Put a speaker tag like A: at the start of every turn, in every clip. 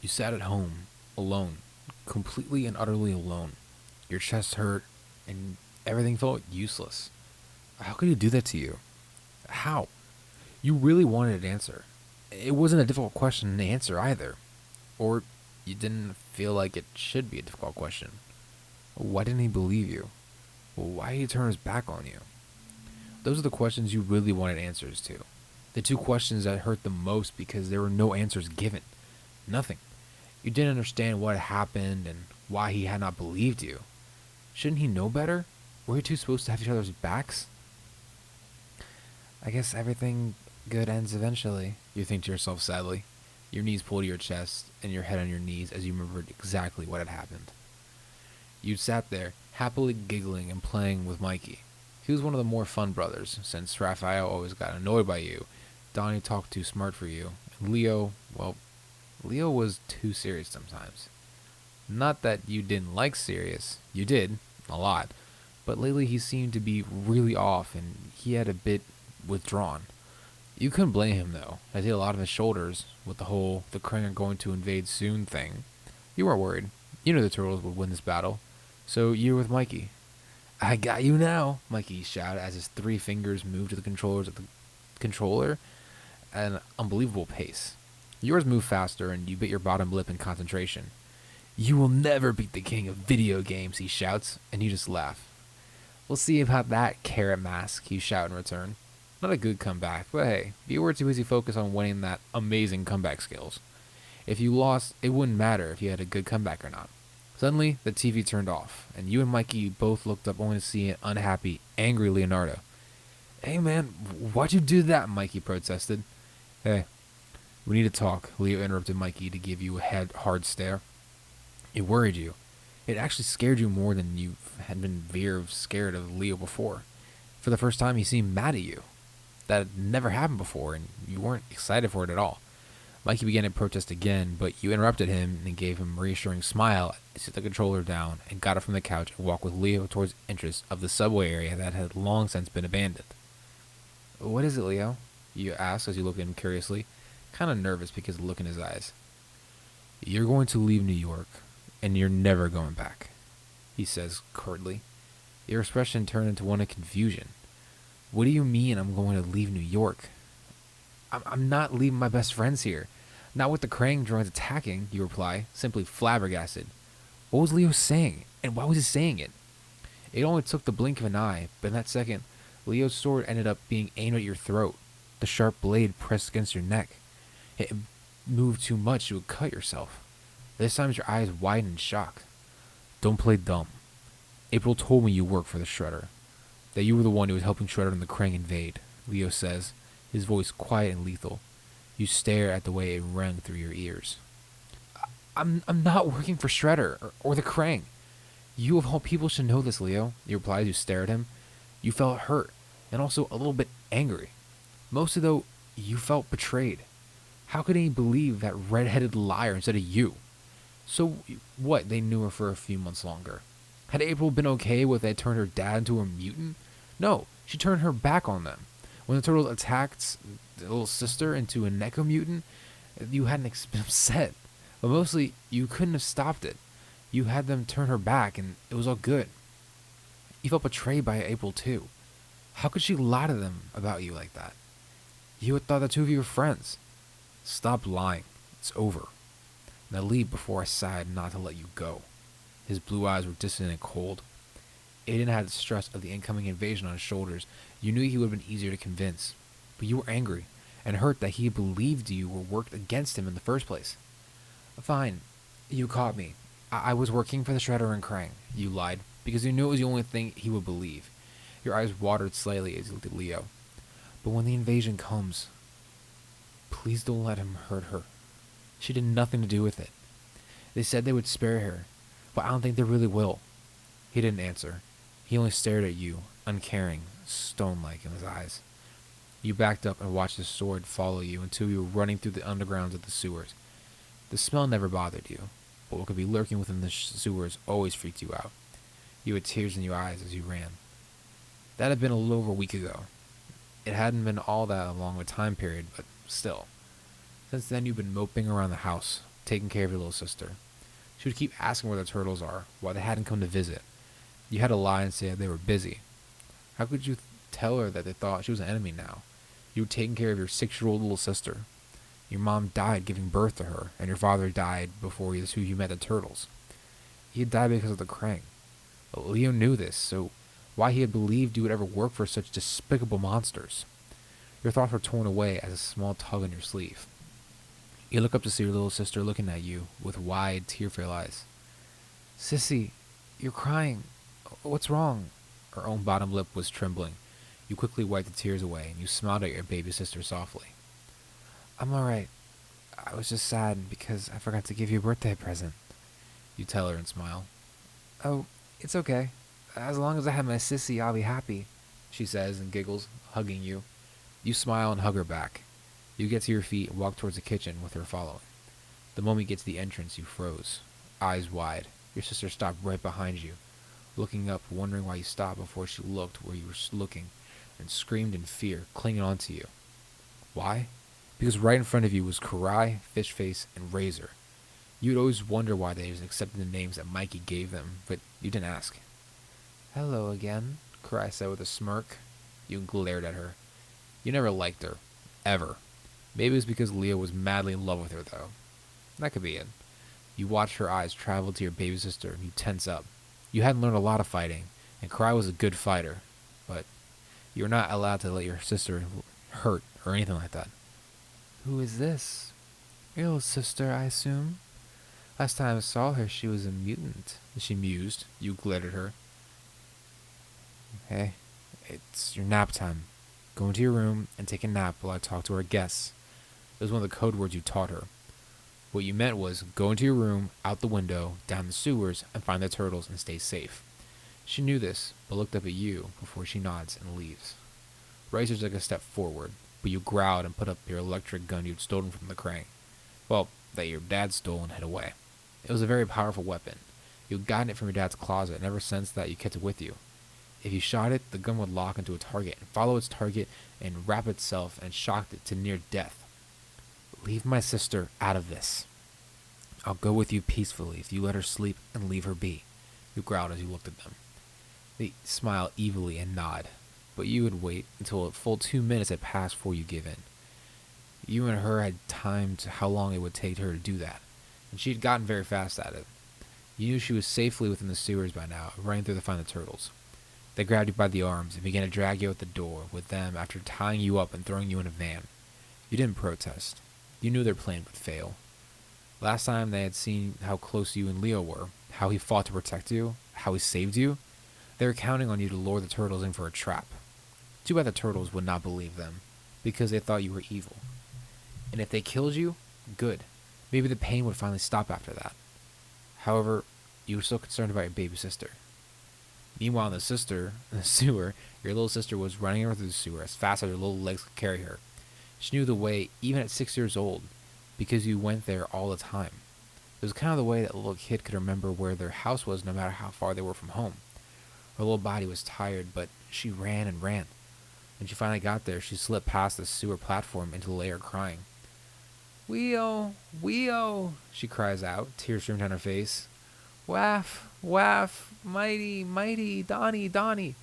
A: You sat at home, alone, completely and utterly alone. Your chest hurt, and everything felt useless. How could you do that to you? How? You really wanted an answer. It wasn't a difficult question to answer either. Or you didn't feel like it should be a difficult question. Why didn't he believe you? Why did he turn his back on you? Those are the questions you really wanted answers to. The two questions that hurt the most because there were no answers given. Nothing. You didn't understand what had happened and why he had not believed you. Shouldn't he know better? Were you two supposed to have each other's backs? I guess everything good ends eventually, you think to yourself sadly. Your knees pull to your chest and your head on your knees as you remembered exactly what had happened. You sat there, happily giggling and playing with Mikey. He was one of the more fun brothers, since Raphael always got annoyed by you, Donnie talked too smart for you, and Leo, well, Leo was too serious sometimes. Not that you didn't like serious, you did, a lot, but lately he seemed to be really off and he had a bit withdrawn. You couldn't blame him though, as he had a lot on his shoulders with the whole the Krang are going to invade soon thing. You weren't worried. You knew the turtles would win this battle, so you were with Mikey. I got you now, Mikey shouted as his three fingers moved to the controllers of the controller at an unbelievable pace. Yours moved faster and you bit your bottom lip in concentration. You will never beat the king of video games, he shouts, and you just laugh. We'll see about that, carrot mask, you shout in return. Not a good comeback, but hey, you were too busy focused on winning that amazing comeback skills. If you lost, it wouldn't matter if you had a good comeback or not. Suddenly, the TV turned off, and you and Mikey both looked up only to see an unhappy, angry Leonardo. Hey man, why'd you do that? Mikey protested. Hey, we need to talk, Leo interrupted Mikey to give you a hard stare. It worried you. It actually scared you more than you had been scared of Leo before. For the first time, he seemed mad at you. That had never happened before, and you weren't excited for it at all. Mikey began to protest again, but you interrupted him and gave him a reassuring smile, set the controller down, and got up from the couch and walked with Leo towards the entrance of the subway area that had long since been abandoned. What is it, Leo? You asked as you looked at him curiously, kind of nervous because of the look in his eyes. You're going to leave New York, and you're never going back, he says curtly. Your expression turned into one of confusion. What do you mean I'm going to leave New York? I'm not leaving my best friends here. Not with the Krang drones attacking, you reply, simply flabbergasted. What was Leo saying, and why was he saying it? It only took the blink of an eye, but in that second, Leo's sword ended up being aimed at your throat. The sharp blade pressed against your neck. It moved too much, you would cut yourself. This time your eyes widened in shock. Don't play dumb. April told me you worked for the Shredder. That you were the one who was helping Shredder and the Krang invade, Leo says, his voice quiet and lethal. You stare at the way it rang through your ears. I'm not working for Shredder or the Krang. You of all people should know this, Leo, you replied as you stare at him. You felt hurt, and also a little bit angry. Mostly though, you felt betrayed. How could he believe that red-headed liar instead of you? So what, they knew her for a few months longer. Had April been okay with they turned her dad into a mutant? No, she turned her back on them. When the turtles attacked the little sister into a Neko mutant, you hadn't been upset. But mostly, you couldn't have stopped it. You had them turn her back, and it was all good. You felt betrayed by April, too. How could she lie to them about you like that? You had thought the two of you were friends. Stop lying. It's over. Now leave before I decide not to let you go. His blue eyes were distant and cold. Aiden had the stress of the incoming invasion on his shoulders. You knew he would have been easier to convince. But you were angry and hurt that he believed you or worked against him in the first place. Fine. You caught me. I was working for the Shredder and Krang. You lied, because you knew it was the only thing he would believe. Your eyes watered slightly as you looked at Leo. But when the invasion comes, please don't let him hurt her. She did nothing to do with it. They said they would spare her, but I don't think they really will. He didn't answer. He only stared at you, uncaring, stone-like in his eyes. You backed up and watched his sword follow you until you were running through the undergrounds of the sewers. The smell never bothered you, but what could be lurking within the sewers always freaked you out. You had tears in your eyes as you ran. That had been a little over a week ago. It hadn't been all that long of a time period, but still. Since then you've been moping around the house, taking care of your little sister. She would keep asking where the turtles are, why they hadn't come to visit. You had to lie and say that they were busy. How could you tell her that they thought she was an enemy now? You were taking care of your 6-year-old little sister. Your mom died giving birth to her, and your father died before you met the turtles. He had died because of the Krang. But Leo knew this, so why he had believed you would ever work for such despicable monsters? Your thoughts were torn away as a small tug on your sleeve. You look up to see your little sister looking at you with wide, tear-filled eyes. Sissy, you're crying. What's wrong? Her own bottom lip was trembling. You quickly wiped the tears away, and you smiled at your baby sister softly. I'm alright. I was just sad because I forgot to give you a birthday present. You tell her and smile. Oh, it's okay. As long as I have my sissy, I'll be happy, she says and giggles, hugging you. You smile and hug her back. You get to your feet and walk towards the kitchen with her following. The moment you get to the entrance, you froze, eyes wide. Your sister stopped right behind you, looking up, wondering why you stopped before she looked where you were looking, and screamed in fear, clinging onto you. Why? Because right in front of you was Karai, Fishface, and Razor. You'd always wonder why they accepted the names that Mikey gave them, but you didn't ask. Hello again, Karai said with a smirk. You glared at her. You never liked her. Ever. Maybe it was because Leo was madly in love with her, though. That could be it. You watched her eyes travel to your baby sister, and you tense up. You hadn't learned a lot of fighting, and Karai was a good fighter, but you were not allowed to let your sister hurt or anything like that. Who is this? Your little sister, I assume? Last time I saw her, she was a mutant, she mused. You glared at her. Hey, it's your nap time. Go into your room and take a nap while I talk to our guests. It was one of the code words you taught her. What you meant was go into your room, out the window, down the sewers, and find the turtles and stay safe. She knew this, but looked up at you before she nods and leaves. Razor took a step forward, but you growled and put up your electric gun you'd stolen from the Krang. Well, that your dad stole and hid away. It was a very powerful weapon. You'd gotten it from your dad's closet, and ever since that you kept it with you. If you shot it, the gun would lock into a target and follow its target and wrap itself and shocked it to near death. Leave my sister out of this. I'll go with you peacefully if you let her sleep and leave her be. You growled as you looked at them. They smile evilly and nod, but you would wait until a full 2 minutes had passed before you give in. You and her had timed how long it would take her to do that, and she had gotten very fast at it. You knew she was safely within the sewers by now, running through to find the turtles. They grabbed you by the arms and began to drag you out the door with them after tying you up and throwing you in a van. You didn't protest. You knew their plan would fail. Last time they had seen how close you and Leo were, how he fought to protect you, how he saved you. They were counting on you to lure the turtles in for a trap. Too bad the turtles would not believe them, because they thought you were evil. And if they killed you, good. Maybe the pain would finally stop after that. However, you were still concerned about your baby sister. Meanwhile, in the sewer, your little sister was running her through the sewer as fast as her little legs could carry her. She knew the way, even at 6 years old, because you went there all the time. It was kind of the way that a little kid could remember where their house was no matter how far they were from home. Her little body was tired, but she ran and ran. When she finally got there, she slipped past the sewer platform into the lair crying. Weo, Weo, she cries out, tears streaming down her face. Waff, Waff, Mighty, Mighty, Donnie, Donnie.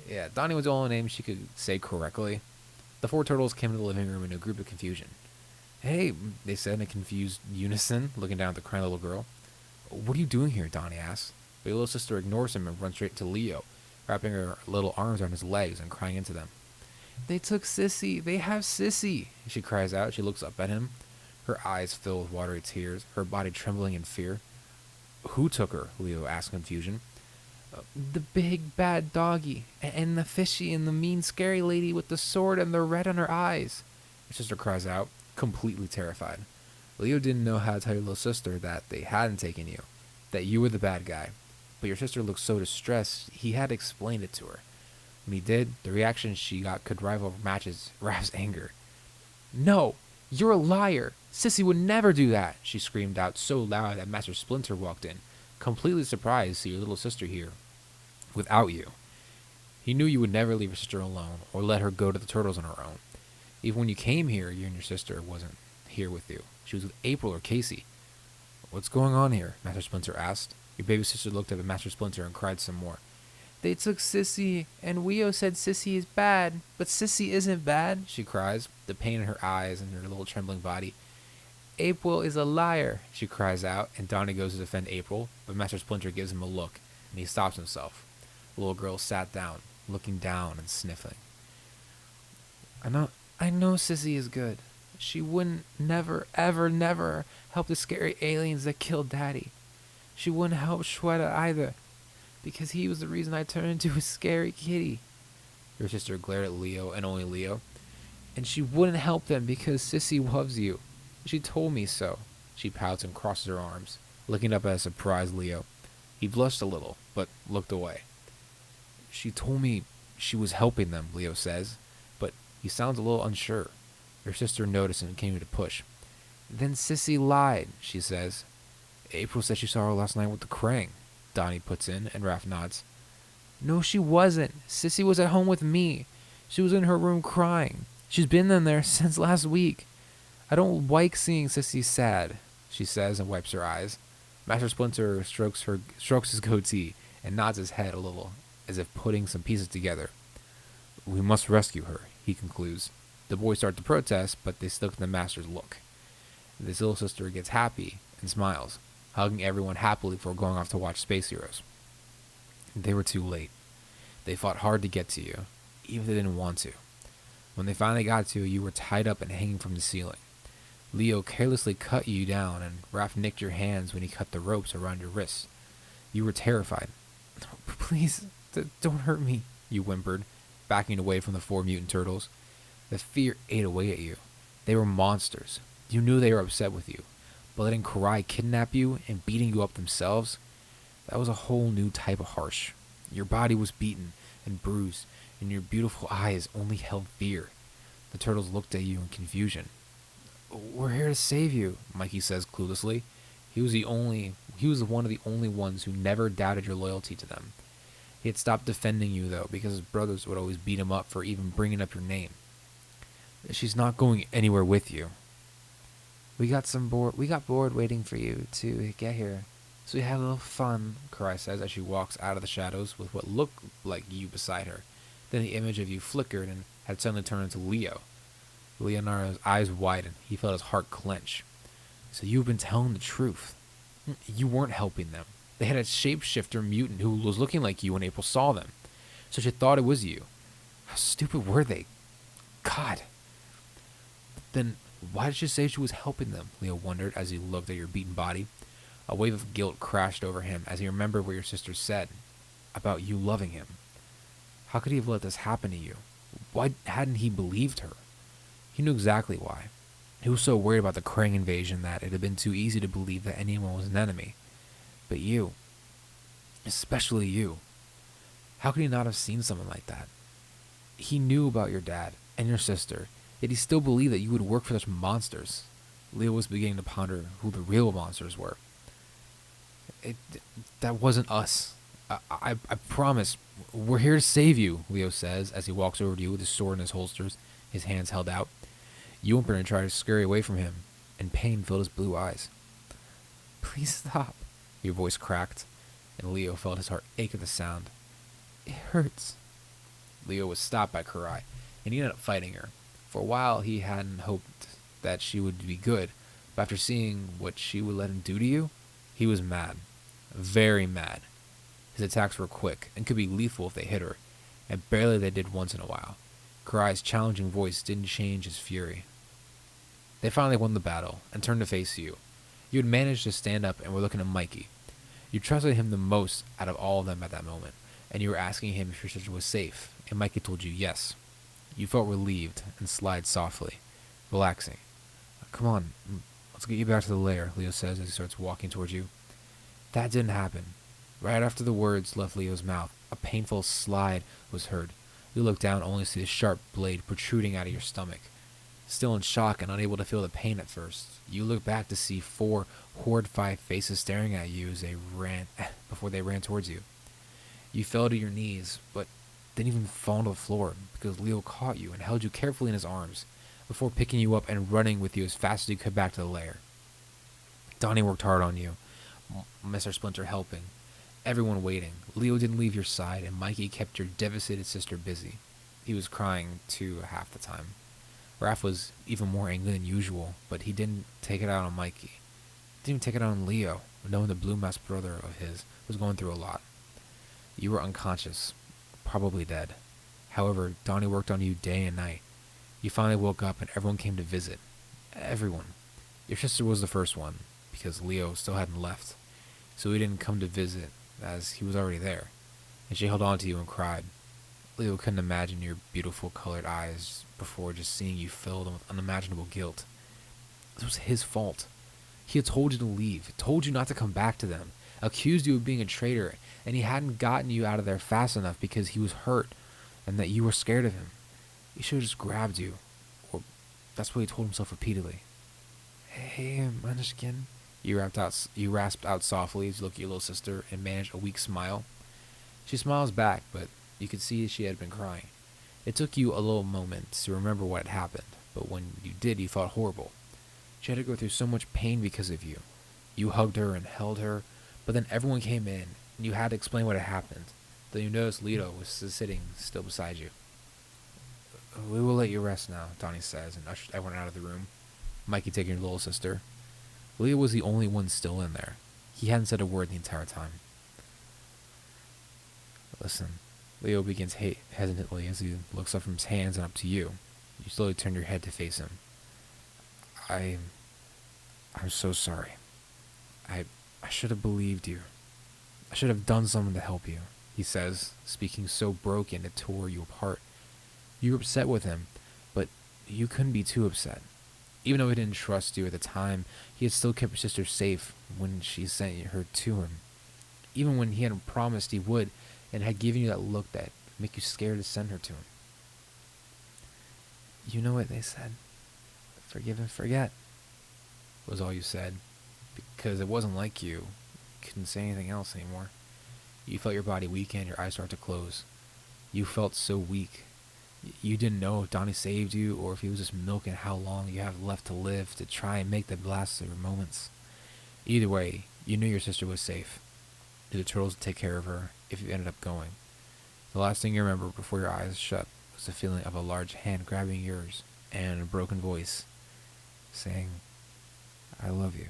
A: Yeah, Donnie was the only name she could say correctly. The 4 turtles came to the living room in a group of confusion. Hey, they said in a confused unison, looking down at the crying little girl. What are you doing here? Donnie asked. But your little sister ignores him and runs straight to Leo, wrapping her little arms around his legs and crying into them. They took Sissy. They have Sissy, she cries out. She looks up at him, her eyes filled with watery tears, her body trembling in fear. Who took her? Leo asked in confusion. The big bad doggy, and the fishy and the mean scary lady with the sword and the red on her eyes. Your sister cries out, completely terrified. Leo didn't know how to tell your little sister that they hadn't taken you, that you were the bad guy. But your sister looked so distressed, he had explained it to her. When he did, the reaction she got could rival Raph's anger. No, you're a liar. Sissy would never do that, she screamed out so loud that Master Splinter walked in, completely surprised to see your little sister here, without you. He knew you would never leave your sister alone or let her go to the turtles on her own. Even when you came here, you and your sister wasn't here with you. She was with April or Casey. What's going on here? Master Splinter asked. Your baby sister looked up at Master Splinter and cried some more. They took Sissy, and Weo said Sissy is bad, but Sissy isn't bad, she cries, the pain in her eyes and her little trembling body. April is a liar, she cries out, and Donnie goes to defend April, but Master Splinter gives him a look, and he stops himself. The little girl sat down, looking down and sniffling. I know Sissy is good. She wouldn't never help the scary aliens that killed Daddy. She wouldn't help Shweta either, because he was the reason I turned into a scary kitty. Your sister glared at Leo and only Leo. And she wouldn't help them because Sissy loves you. She told me so. She pouts and crosses her arms, looking up at a surprised Leo. He blushed a little, but looked away. She told me she was helping them, Leo says, but he sounds a little unsure. Your sister noticed and came to push. Then Sissy lied, she says. April said she saw her last night with the Krang, Donnie puts in, and Raph nods. No, she wasn't. Sissy was at home with me. She was in her room crying. She's been in there since last week. I don't like seeing Sissy sad, she says and wipes her eyes. Master Splinter strokes his goatee and nods his head a little, as if putting some pieces together. We must rescue her, he concludes. The boys start to protest, but they stick to the Master's look. This little sister gets happy and smiles, hugging everyone happily before going off to watch Space Heroes. They were too late. They fought hard to get to you, even if they didn't want to. When they finally got to you, you were tied up and hanging from the ceiling. Leo carelessly cut you down, and Raph nicked your hands when he cut the ropes around your wrists. You were terrified. Please, don't hurt me, you whimpered, backing away from the 4 mutant turtles. The fear ate away at you. They were monsters. You knew they were upset with you, but letting Karai kidnap you and beating you up themselves, that was a whole new type of harsh. Your body was beaten and bruised, and your beautiful eyes only held fear. The turtles looked at you in confusion. We're here to save you, Mikey says cluelessly. He was one of the only ones who never doubted your loyalty to them. He had stopped defending you, though, because his brothers would always beat him up for even bringing up your name. She's not going anywhere with you. We got bored waiting for you to get here, so we had a little fun, Karai says as she walks out of the shadows with what looked like you beside her. Then the image of you flickered and had suddenly turned into Leo. Leonardo's eyes widened. He felt his heart clench. So you've been telling the truth. You weren't helping them. They had a shapeshifter mutant who was looking like you when April saw them. So she thought it was you. How stupid were they? God. Then why did she say she was helping them? Leo wondered as he looked at your beaten body. A wave of guilt crashed over him as he remembered what your sister said about you loving him. How could he have let this happen to you? Why hadn't he believed her? He knew exactly why. He was so worried about the Krang invasion that it had been too easy to believe that anyone was an enemy. But you, especially you, how could he not have seen someone like that? He knew about your dad and your sister, yet he still believed that you would work for such monsters. Leo was beginning to ponder who the real monsters were. That wasn't us. I promise. We're here to save you, Leo says as he walks over to you with his sword in his holsters, his hands held out. You whimpered and tried to scurry away from him, and pain filled his blue eyes. Please stop, your voice cracked, and Leo felt his heart ache at the sound. It hurts. Leo was stopped by Karai, and he ended up fighting her. For a while, he hadn't hoped that she would be good, but after seeing what she would let him do to you, he was mad. Very mad. His attacks were quick, and could be lethal if they hit her, and barely they did once in a while. Karai's challenging voice didn't change his fury. They finally won the battle, and turned to face you. You had managed to stand up and were looking at Mikey. You trusted him the most out of all of them at that moment, and you were asking him if your sister was safe, and Mikey told you yes. You felt relieved and slid softly, relaxing. Come on, let's get you back to the lair, Leo says as he starts walking towards you. That didn't happen. Right after the words left Leo's mouth, a painful slide was heard. You looked down only to see the sharp blade protruding out of your stomach. Still in shock and unable to feel the pain at first, you look back to see 4 horrified faces staring at you as they ran before they ran towards you. You fell to your knees, but didn't even fall to the floor because Leo caught you and held you carefully in his arms before picking you up and running with you as fast as he could back to the lair. Donnie worked hard on you. Mr. Splinter helping. Everyone waiting. Leo didn't leave your side, and Mikey kept your devastated sister busy. He was crying, too, half the time. Raph was even more angry than usual, but he didn't take it out on Mikey. He didn't even take it out on Leo, knowing the blue masked brother of his was going through a lot. You were unconscious, probably dead. However, Donnie worked on you day and night. You finally woke up and everyone came to visit. Everyone. Your sister was the first one, because Leo still hadn't left. So he didn't come to visit, as he was already there. And she held on to you and cried. Leo couldn't imagine your beautiful colored eyes before just seeing you filled with unimaginable guilt. This was his fault. He had told you to leave, told you not to come back to them, accused you of being a traitor, and he hadn't gotten you out of there fast enough because he was hurt and that you were scared of him. He should have just grabbed you, or that's what he told himself repeatedly. Hey, Munchkin. You rasped out softly as you looked at your little sister and managed a weak smile. She smiles back, but you could see she had been crying. It took you a little moment to remember what had happened, but when you did, you felt horrible. She had to go through so much pain because of you. You hugged her and held her, but then everyone came in, and you had to explain what had happened. Then you noticed Lito was sitting still beside you. We will let you rest now, Donnie says, and ushered everyone out of the room. Mikey taking your little sister. Leo was the only one still in there. He hadn't said a word the entire time. Listen, Leo begins hesitantly as he looks up from his hands and up to you. You slowly turn your head to face him. I'm so sorry. I should have believed you. I should have done something to help you, he says, speaking so broken it tore you apart. You were upset with him, but you couldn't be too upset. Even though he didn't trust you at the time, he had still kept your sister safe when she sent her to him. Even when he hadn't promised he would, and had given you that look that make you scared to send her to him. You know what they said? Forgive and forget, was all you said, because it wasn't like you. You couldn't say anything else anymore. You felt your body weaken, your eyes start to close. You felt so weak. You didn't know if Donnie saved you or if he was just milking how long you have left to live to try and make the last of your moments. Either way, you knew your sister was safe. The turtles would take care of her if you ended up going. The last thing you remember before your eyes shut was the feeling of a large hand grabbing yours and a broken voice saying, I love you.